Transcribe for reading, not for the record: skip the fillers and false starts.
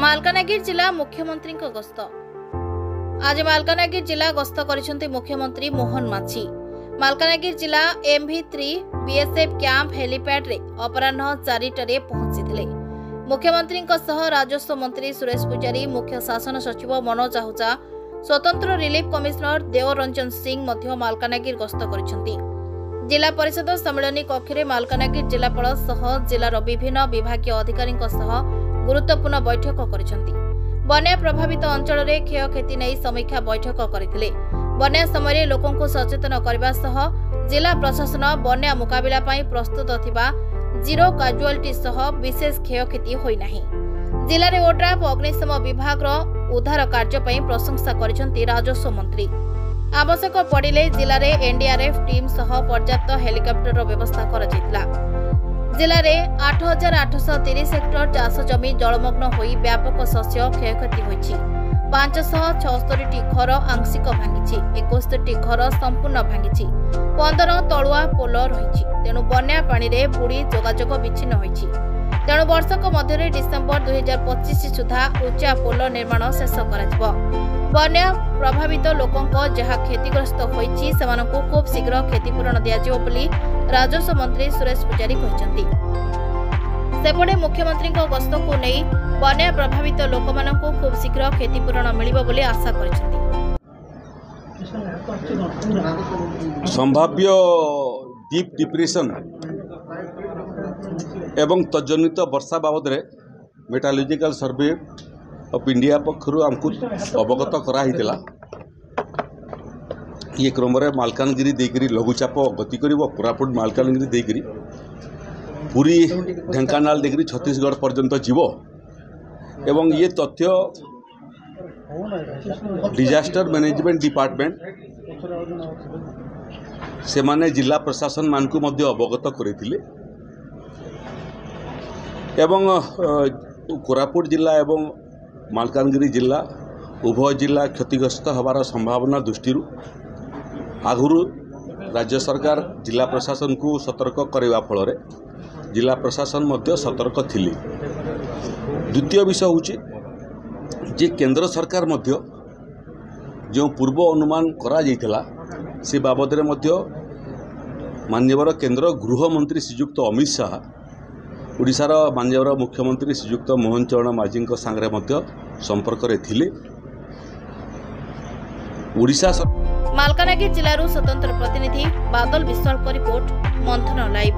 मालकानगिरी जिला मुख्यमंत्री गस्त। आज मालकानगिरी जिला गस्त करिसेंती मुख्यमंत्री मोहन माछी। मालकानगिरी जिला MV3 BSF कैंप हेलीपैड रे अपराह्न 4टारे पहुंचीथिले। मुख्यमंत्री राजस्व मंत्री सुरेश पुजारी, मुख्य शासन सचिव मनोज आहूजा, स्वतंत्र रिलीफ कमिशनर देवरंजन सिंह मध्य मालकानगिरी गस्त करिसेंती। जिला परिषद सम्मेलन कक्ष में मालकानगिरी जिलापाल सह जिलार विभिन्न विभागीय अधिकारी गुरुत्वपूर्ण बैठक करिसेंती। बन्या प्रभावित अंचल में क्षयक्षति नहीं समीक्षा बैठक करथिले। बन्या समय लोकों को सचेतन करने सह जिला प्रशासन बन्या मुकाबला पई प्रस्तुत थिबा जीरो कैजुअलिटी सह विशेष क्षयक्षति होई नाही। जिले में ओड्राफ अग्निशम विभाग उद्धार कार्य पई प्रशंसा करिसेंती राजस्व मंत्री। आवश्यक पड़िले जिले में NDRF टीम सह पर्याप्त हेलिकॉप्टर व्यवस्था करा जायतिला। जिले में 8830 हेक्टर चाष जमी जलमग्न होई व्यापक शस्य क्षयक्षति होईछि। 576टी घर आंशिक भांगी, 71टी घर संपूर्ण भांगी, 15 तलुआ पोल रही। तेणु बन्या पानी रे बुड़ी जोगाजोग विच्छिन्न होईछि। तेणु वर्षक मध्य डिसेम्बर 2025 सुधा उच्चा पोल निर्माण शेष करा। बन्या प्रभावित लोकों जहाँ क्षतिग्रस्त होईछि सेमानकु खूब शीघ्र क्षतिपूरण दियाजिबो बोली राजस्व मंत्री सुरेश पुजारी कहते। सेपटे मुख्यमंत्री गस्त को नहीं बन्या प्रभावित लोक मानकु खूब शीघ्र क्षतिपूरण मिलिबो बोली आशा करिसेंती। संभाव्य डीप डिप्रेशन एवं तजनित वर्षा बाबद मेटालोजिकल सर्वे ऑफ इंडिया पक्षर आमको अवगत कराइला। ये क्रम मालकानगिरी देकरी लघुचाप गति कर कोरापुट मालकानगिरी देकरी पूरी ढेंकानाल देकरी छत्तीसगढ़ पर्यंत जीव एवं ये तथ्य डिजास्टर मैनेजमेंट डिपार्टमेंट से माने जिला प्रशासन मान को मध्य अवगत करथिले एवं कोरापुट जिला एवं मालकानगिरी जिला उभय जिला क्षतिग्रस्त होवार संभावना दृष्टि आगुरु राज्य सरकार जिला प्रशासन को सतर्क करने फल जिला प्रशासन मध्य सतर्क थिले। द्वितीय विषय होची जे केंद्र सरकार मध्य जो पूर्व अनुमान करा जाइथिला से बाबद रे मध्य माननीय केंद्र गृह मंत्री श्रीयुक्त अमित शाह ओडिशार माननीय मुख्यमंत्री श्रीयुक्त मोहन चरण माझी सांगे मध्य संपर्क रे थिले। ओडिशा मालकानगिरी जिलारू स्वतंत्र प्रतिनिधि बादल विश्वाल को रिपोर्ट मंथन लाइव।